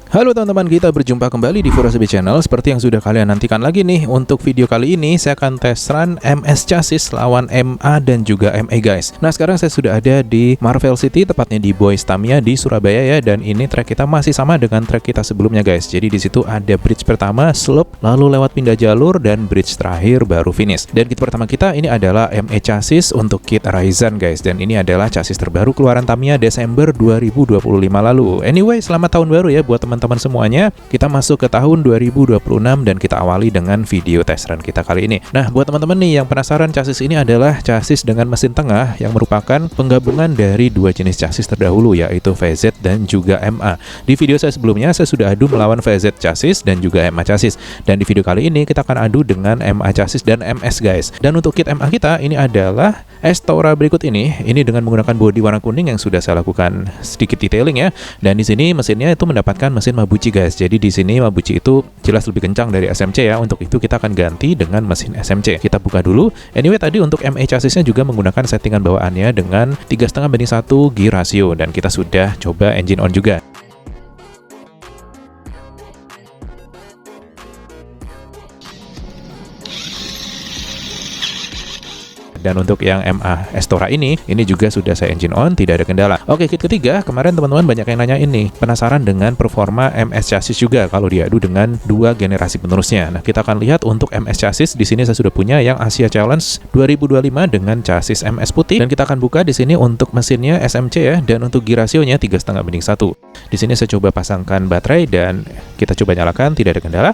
Halo teman-teman, kita berjumpa kembali di Furosebi Channel. Seperti yang sudah kalian nantikan lagi nih, untuk video kali ini saya akan tes run MS Chassis lawan MA dan juga ME guys. Nah, sekarang saya sudah ada di Marvel City, tepatnya di Boys Tamiya di Surabaya ya. Dan ini track kita masih sama dengan track kita sebelumnya guys. Jadi di situ ada bridge pertama, slope, lalu lewat pindah jalur, dan bridge terakhir baru finish. Dan kit pertama kita ini adalah ME Chassis untuk kit Ryzen guys. Dan ini adalah chassis terbaru keluaran Tamiya Desember 2025 lalu. Anyway, selamat tahun baru ya buat teman-teman semuanya. Kita masuk ke tahun 2026 dan kita awali dengan video tes run kita kali ini. Nah, buat teman-teman nih yang penasaran, chassis ini adalah chassis dengan mesin tengah yang merupakan penggabungan dari dua jenis chassis terdahulu, yaitu VZ dan juga MA. Di video saya sebelumnya saya sudah adu melawan VZ chassis dan juga MA chassis. Dan di video kali ini kita akan adu dengan MA chassis dan MS guys. Dan untuk kit MA kita ini adalah Estora berikut ini. Ini dengan menggunakan bodi warna kuning yang sudah saya lakukan sedikit detailing ya. Dan di sini mesinnya itu mendapatkan mesin Mabuchi guys. Jadi di sini Mabuchi itu jelas lebih kencang dari SMC ya. Untuk itu kita akan ganti dengan mesin SMC. Kita buka dulu. Anyway, tadi untuk ME chassisnya juga menggunakan settingan bawaannya dengan 3,5:1 gear ratio, dan kita sudah coba engine on juga. Dan untuk yang MA Estora ini juga sudah saya engine on, tidak ada kendala. Oke, kit ketiga, kemarin teman-teman banyak yang nanya ini, penasaran dengan performa MS chassis juga kalau diadu dengan dua generasi penerusnya. Nah, kita akan lihat untuk MS chassis. Di sini saya sudah punya yang Asia Challenge 2025 dengan chassis MS putih, dan kita akan buka di sini untuk mesinnya SMC ya, dan untuk gear rasionya 3,5:1. Di sini saya coba pasangkan baterai dan kita coba nyalakan, tidak ada kendala.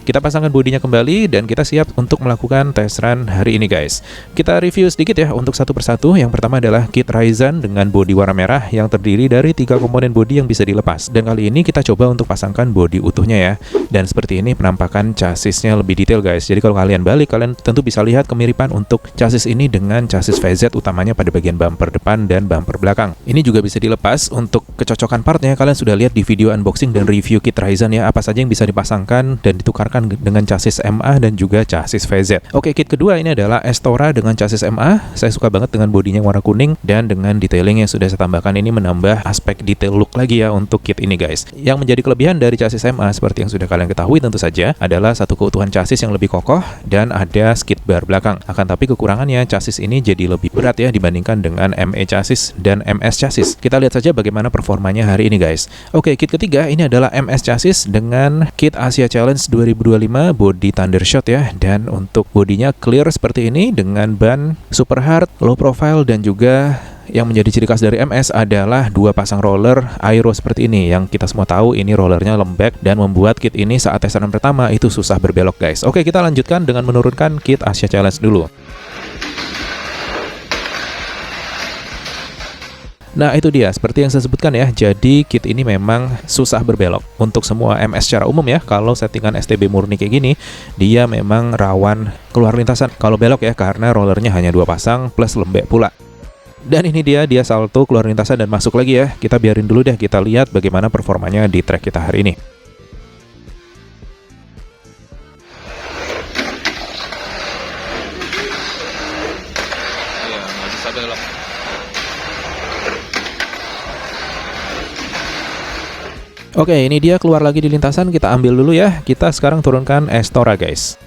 Kita pasangkan bodinya kembali dan kita siap untuk melakukan test run hari ini guys. Kita review sedikit ya untuk satu persatu. Yang pertama adalah kit Ryzen dengan bodi warna merah yang terdiri dari 3 komponen bodi yang bisa dilepas. Dan kali ini kita coba untuk pasangkan bodi utuhnya ya. Dan seperti ini penampakan chassisnya lebih detail guys. Jadi kalau kalian balik, kalian tentu bisa lihat kemiripan untuk chassis ini dengan chassis VZ, utamanya pada bagian bumper depan dan bumper belakang. Ini juga bisa dilepas. Untuk kecocokan partnya kalian sudah lihat di video unboxing dan review kit Ryzen ya, apa saja yang bisa dipasangkan dan ditukarkan dengan chassis MA dan juga chassis VZ. Oke, kit kedua ini adalah Estora dengan chassis MA. Saya suka banget dengan bodinya warna kuning dan dengan detailing yang sudah saya tambahkan ini menambah aspek detail look lagi ya untuk kit ini guys. Yang menjadi kelebihan dari chassis MA seperti yang sudah kalian ketahui tentu saja adalah satu keutuhan chassis yang lebih kokoh dan ada skid bar belakang. Akan tapi kekurangannya chassis ini jadi lebih berat ya dibandingkan dengan ME chassis dan MS chassis. Kita lihat saja bagaimana performanya hari ini guys. Oke, kit ketiga ini adalah MS chassis dengan kit Asia Challenge 2025 body Thundershot ya, dan untuk bodinya clear seperti ini dengan ban super hard, low profile, dan juga yang menjadi ciri khas dari MS adalah dua pasang roller aero seperti ini. Yang kita semua tahu ini rollernya lembek dan membuat kit ini saat tesan pertama itu susah berbelok guys. Oke, kita lanjutkan dengan menurunkan kit Asia Challenge dulu. Nah, itu dia, seperti yang saya sebutkan ya, jadi kit ini memang susah berbelok. Untuk semua MS secara umum ya, kalau settingan STB murni kayak gini, dia memang rawan keluar lintasan kalau belok ya, karena rollernya hanya dua pasang plus lembek pula. Dan ini dia salto keluar lintasan dan masuk lagi ya. Kita biarin dulu deh, kita lihat bagaimana performanya di track kita hari ini. Oke, ini dia keluar lagi di lintasan, kita ambil dulu ya. Kita sekarang turunkan Estora guys.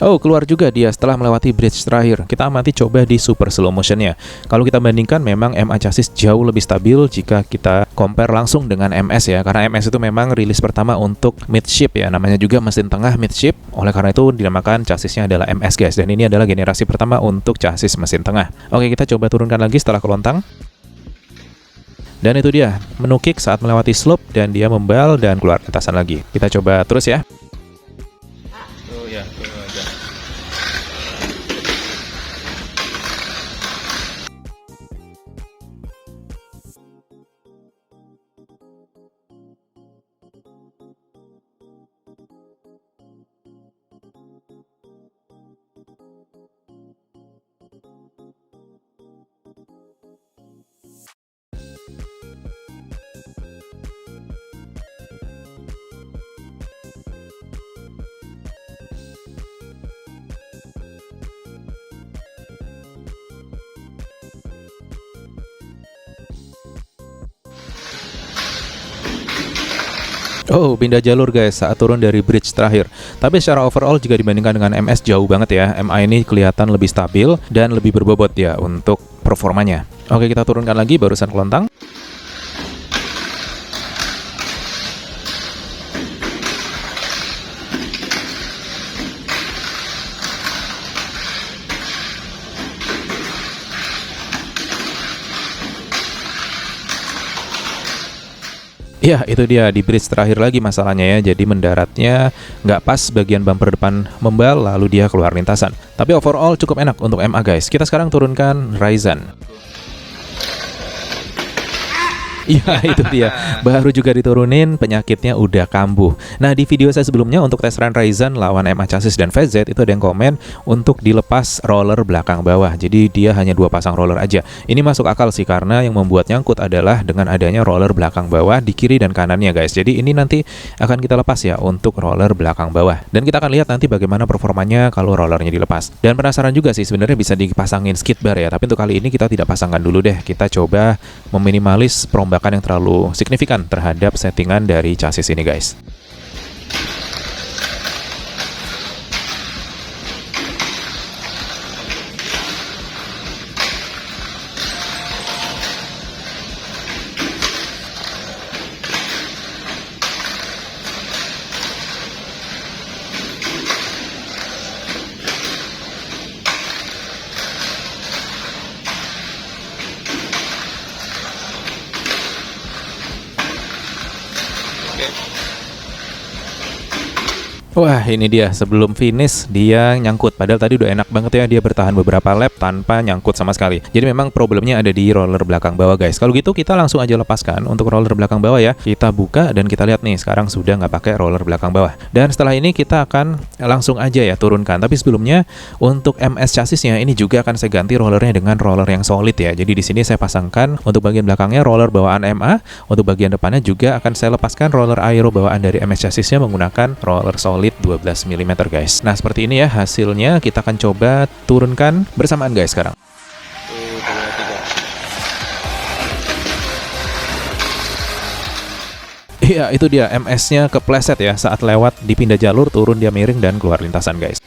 Oh, keluar juga dia setelah melewati bridge terakhir. Kita amati coba di super slow motionnya. Kalau kita bandingkan, memang MA chassis jauh lebih stabil jika kita compare langsung dengan MS ya. Karena MS itu memang rilis pertama untuk midship ya. Namanya juga mesin tengah midship. Oleh karena itu dinamakan chassisnya adalah MS guys. Dan ini adalah generasi pertama untuk chassis mesin tengah. Oke, kita coba turunkan lagi setelah kelontang. Dan itu dia, menu kick saat melewati slope dan dia membal dan keluar lintasan lagi. Kita coba terus ya. Oh, pindah jalur guys saat turun dari bridge terakhir. Tapi secara overall jika dibandingkan dengan MS jauh banget ya. MA ini kelihatan lebih stabil dan lebih berbobot ya untuk performanya. Oke, kita turunkan lagi barusan kelontang. Ya, itu dia di bridge terakhir lagi masalahnya ya. Jadi mendaratnya nggak pas bagian bumper depan membal, lalu dia keluar lintasan. Tapi overall cukup enak untuk MA guys. Kita sekarang turunkan Ryzen. Iya, itu dia. Baru juga diturunin, penyakitnya udah kambuh. Nah, di video saya sebelumnya untuk tes run Ryzen lawan MA Chassis dan VZ, itu ada yang komen untuk dilepas roller belakang bawah. Jadi dia hanya 2 pasang roller aja. Ini masuk akal sih, karena yang membuat nyangkut adalah dengan adanya roller belakang bawah di kiri dan kanannya guys. Jadi ini nanti akan kita lepas ya untuk roller belakang bawah. Dan kita akan lihat nanti bagaimana performanya kalau rollernya dilepas. Dan penasaran juga sih sebenarnya bisa dipasangin skid bar ya. Tapi untuk kali ini kita tidak pasangkan dulu deh. Kita coba meminimalis perombakan yang terlalu signifikan terhadap settingan dari chassis ini guys. Wah, ini dia sebelum finish dia nyangkut. Padahal tadi udah enak banget ya, dia bertahan beberapa lap tanpa nyangkut sama sekali. Jadi memang problemnya ada di roller belakang bawah guys. Kalau gitu kita langsung aja lepaskan untuk roller belakang bawah ya. Kita buka dan kita lihat nih sekarang sudah nggak pakai roller belakang bawah. Dan setelah ini kita akan langsung aja ya turunkan. Tapi sebelumnya untuk MS chassisnya ini juga akan saya ganti rollernya dengan roller yang solid ya. Jadi di sini saya pasangkan untuk bagian belakangnya roller bawaan MA, untuk bagian depannya juga akan saya lepaskan roller aero bawaan dari MS chassisnya menggunakan roller solid 12 mm guys. Nah seperti ini ya hasilnya, kita akan coba turunkan bersamaan guys sekarang. Iya, itu dia MS-nya kepleset ya saat lewat di pindah jalur, turun dia miring dan keluar lintasan guys.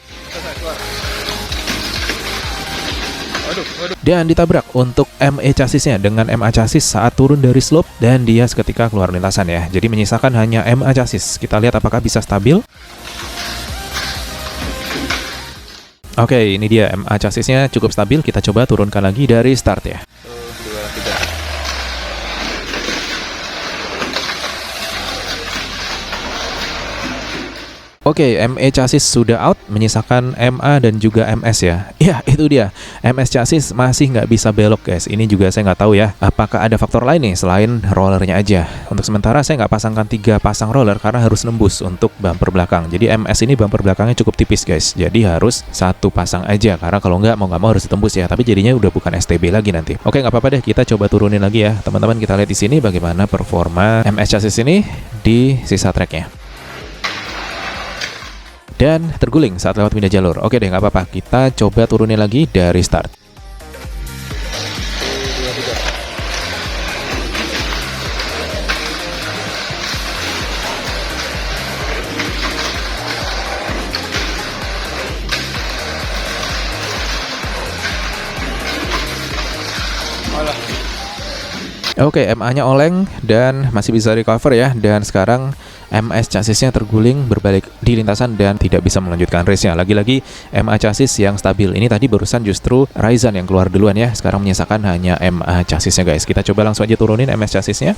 Dan ditabrak untuk ME chassisnya dengan MA chassis saat turun dari slope dan dia seketika keluar lintasan ya. Jadi menyisakan hanya MA chassis. Kita lihat apakah bisa stabil. Oke, ini dia MA chassisnya cukup stabil. Kita coba turunkan lagi dari start ya. Oke, ME chassis sudah out, menyisakan MA dan juga MS ya. Ya, itu dia. MS chassis masih nggak bisa belok guys. Ini juga saya nggak tahu ya, apakah ada faktor lain nih selain rollernya aja. Untuk sementara saya nggak pasangkan 3 pasang roller karena harus nembus untuk bumper belakang. Jadi MS ini bumper belakangnya cukup tipis guys. Jadi harus 1 pasang aja, karena kalau nggak mau harus ditembus ya. Tapi jadinya udah bukan STB lagi nanti. Oke, nggak apa-apa deh, kita coba turunin lagi ya. Teman-teman kita lihat di sini bagaimana performa MS chassis ini di sisa tracknya. Dan terguling saat lewat pindah jalur. Oke deh, nggak apa-apa. Kita coba turunin lagi dari start. Oke, MA-nya oleng dan masih bisa recover ya. Dan sekarang MS chassisnya terguling berbalik di lintasan dan tidak bisa melanjutkan race-nya. Lagi-lagi MA chassis yang stabil. Ini tadi barusan justru Ryzen yang keluar duluan ya. Sekarang menyisakan hanya MA chassisnya guys. Kita coba langsung aja turunin MS chassisnya.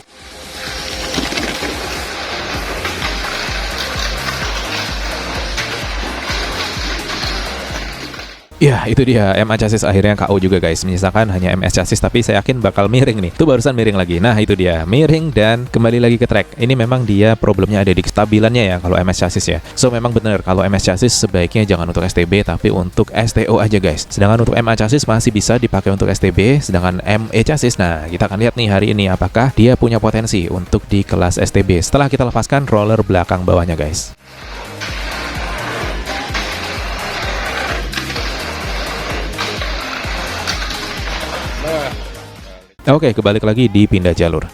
Ya, itu dia MA chassis akhirnya KO juga guys. Menyisakan hanya MS chassis, tapi saya yakin bakal miring nih. Itu barusan miring lagi. Nah, itu dia miring dan kembali lagi ke track. Ini memang dia problemnya ada di kestabilannya ya kalau MS chassis ya. So memang benar kalau MS chassis sebaiknya jangan untuk STB tapi untuk STO aja guys. Sedangkan untuk MA chassis masih bisa dipakai untuk STB, sedangkan ME chassis, nah kita akan lihat nih hari ini apakah dia punya potensi untuk di kelas STB setelah kita lepaskan roller belakang bawahnya guys. Oke, kebalik lagi di pindah jalur.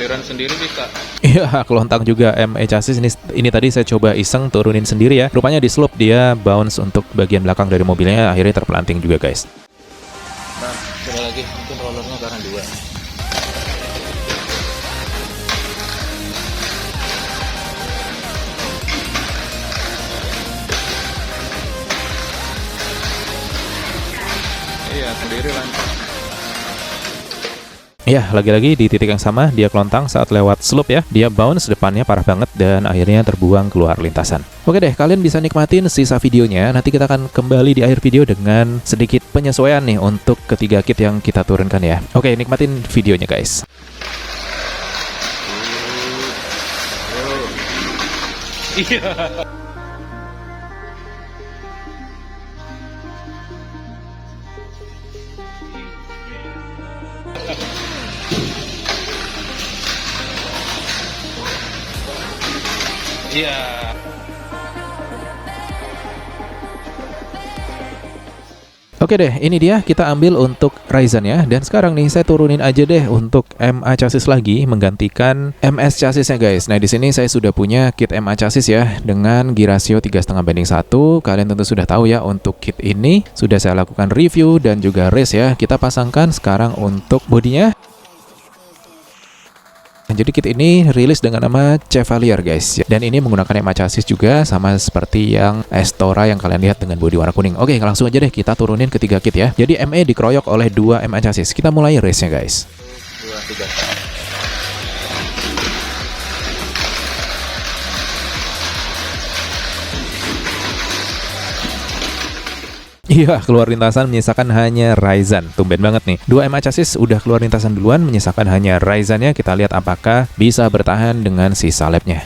Cairan sendiri bisa. Iya, kelontang juga ME chassis ini tadi saya coba iseng turunin sendiri ya. Rupanya di slope dia bounce untuk bagian belakang dari mobilnya, akhirnya terpelanting juga guys. Nah, coba lagi, mungkin rollernya karena 2. Iya, sendiri lancar. Ya, lagi-lagi di titik yang sama, dia kelontang saat lewat slope ya. Dia bounce depannya parah banget dan akhirnya terbuang keluar lintasan. Oke deh, kalian bisa nikmatin sisa videonya. Nanti kita akan kembali di akhir video dengan sedikit penyesuaian nih untuk ketiga kit yang kita turunkan ya. Oke, nikmatin videonya guys. Iya. Iya. Oke deh, ini dia kita ambil untuk Ryzen ya. Dan sekarang nih saya turunin aja deh untuk MA chassis lagi menggantikan MS chassisnya guys. Nah, di sini saya sudah punya kit MA chassis ya dengan gear ratio 3,5:1. Kalian tentu sudah tahu ya, untuk kit ini sudah saya lakukan review dan juga race ya. Kita pasangkan sekarang untuk bodinya. Nah, jadi kit ini rilis dengan nama Chevalier guys. Dan ini menggunakan MA chassis juga sama seperti yang Estora yang kalian lihat dengan bodi warna kuning. Oke, langsung aja deh kita turunin ketiga kit ya. Jadi ME dikeroyok oleh 2 MA chassis. Kita mulai race-nya guys. 2, 3. Iya, keluar lintasan menyisakan hanya Ryzen. Tumben banget nih. 2 MA chassis udah keluar lintasan duluan, menyisakan hanya Ryzen-nya. Kita lihat apakah bisa bertahan dengan sisa lapnya.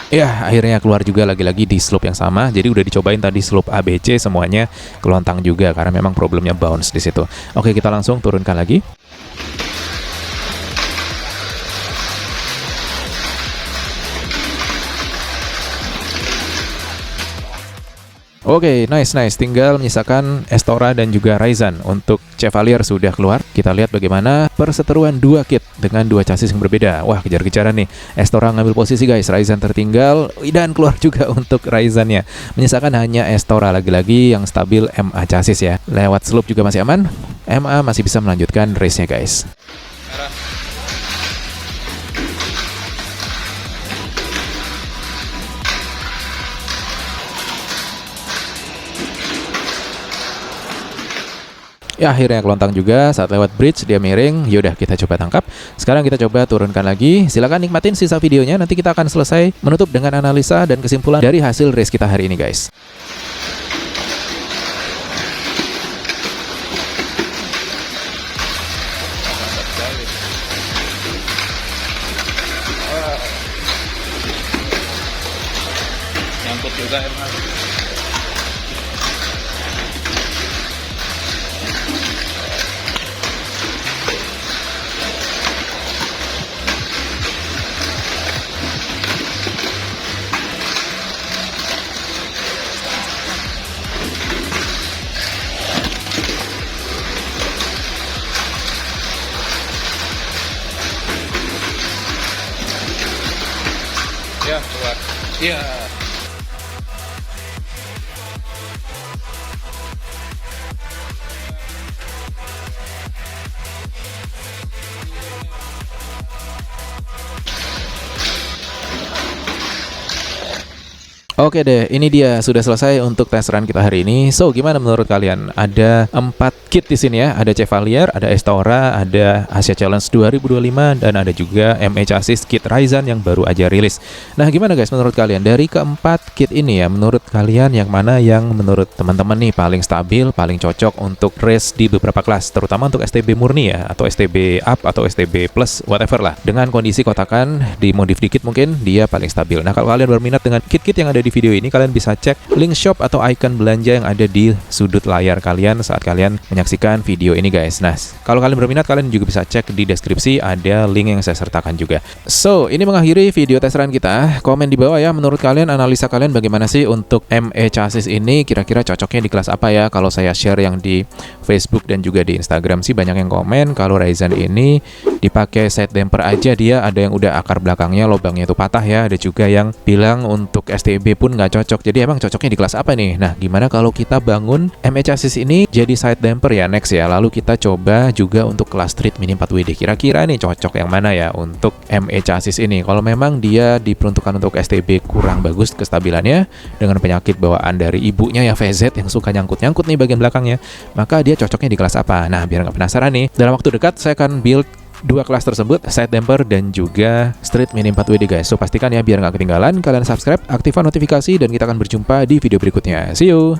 Ya, akhirnya keluar juga lagi-lagi di slope yang sama. Jadi udah dicobain tadi slope ABC semuanya kelontang juga karena memang problemnya bounce di situ. Oke, kita langsung turunkan lagi. Oke, nice. Tinggal menyisakan Estora dan juga Ryzen. Untuk Chevalier sudah keluar. Kita lihat bagaimana perseteruan 2 kit dengan 2 chassis yang berbeda. Wah, kejar-kejaran nih. Estora ngambil posisi guys, Ryzen tertinggal. Dan keluar juga untuk Ryzen-nya. Menyisakan hanya Estora lagi-lagi yang stabil MA chassis ya. Lewat slope juga masih aman. MA masih bisa melanjutkan race-nya guys. Merah. Ya, akhirnya kelontang juga saat lewat bridge dia miring. Yaudah, kita coba tangkap. Sekarang kita coba turunkan lagi. Silahkan nikmatin sisa videonya. Nanti kita akan selesai menutup dengan analisa dan kesimpulan dari hasil race kita hari ini guys. Nyangkut juga Herman. Ya, keluar. Iya. Oke deh, ini dia sudah selesai untuk tes run kita hari ini. So, gimana menurut kalian? Ada 4 kit di sini ya. Ada Chevalier, ada Estora, ada Asia Challenge 2025, dan ada juga ME chassis kit Ryzen yang baru aja rilis. Nah, gimana guys menurut kalian? Dari keempat kit ini ya, menurut kalian yang mana yang menurut teman-teman nih paling stabil, paling cocok untuk race di beberapa kelas, terutama untuk STB murni ya, atau STB up atau STB plus, whatever lah. Dengan kondisi kotakan, dimodif dikit mungkin dia paling stabil. Nah, kalau kalian berminat dengan kit-kit yang ada di di video ini, kalian bisa cek link shop atau icon belanja yang ada di sudut layar kalian saat kalian menyaksikan video ini guys. Nah, kalau kalian berminat, kalian juga bisa cek di deskripsi, ada link yang saya sertakan juga. So, ini mengakhiri video tes run kita. Komen di bawah ya, menurut kalian, analisa kalian bagaimana sih untuk ME chassis ini, kira-kira cocoknya di kelas apa ya? Kalau saya share yang di Facebook dan juga di Instagram sih banyak yang komen kalau Ryzen ini dipakai side damper aja, dia ada yang udah akar belakangnya lubangnya itu patah ya, ada juga yang bilang untuk STB pun nggak cocok. Jadi emang cocoknya di kelas apa nih? Nah, gimana kalau kita bangun ME chassis ini jadi side damper ya next ya, lalu kita coba juga untuk kelas street mini 4WD, kira-kira nih cocok yang mana ya untuk ME chassis ini. Kalau memang dia diperuntukkan untuk STB kurang bagus kestabilannya dengan penyakit bawaan dari ibunya ya VZ yang suka nyangkut-nyangkut nih bagian belakangnya, maka dia cocoknya di kelas apa? Nah, biar nggak penasaran nih, dalam waktu dekat saya akan build dua kelas tersebut, side damper dan juga street mini 4WD guys. So pastikan ya biar nggak ketinggalan, kalian subscribe, aktifkan notifikasi, dan kita akan berjumpa di video berikutnya. See you!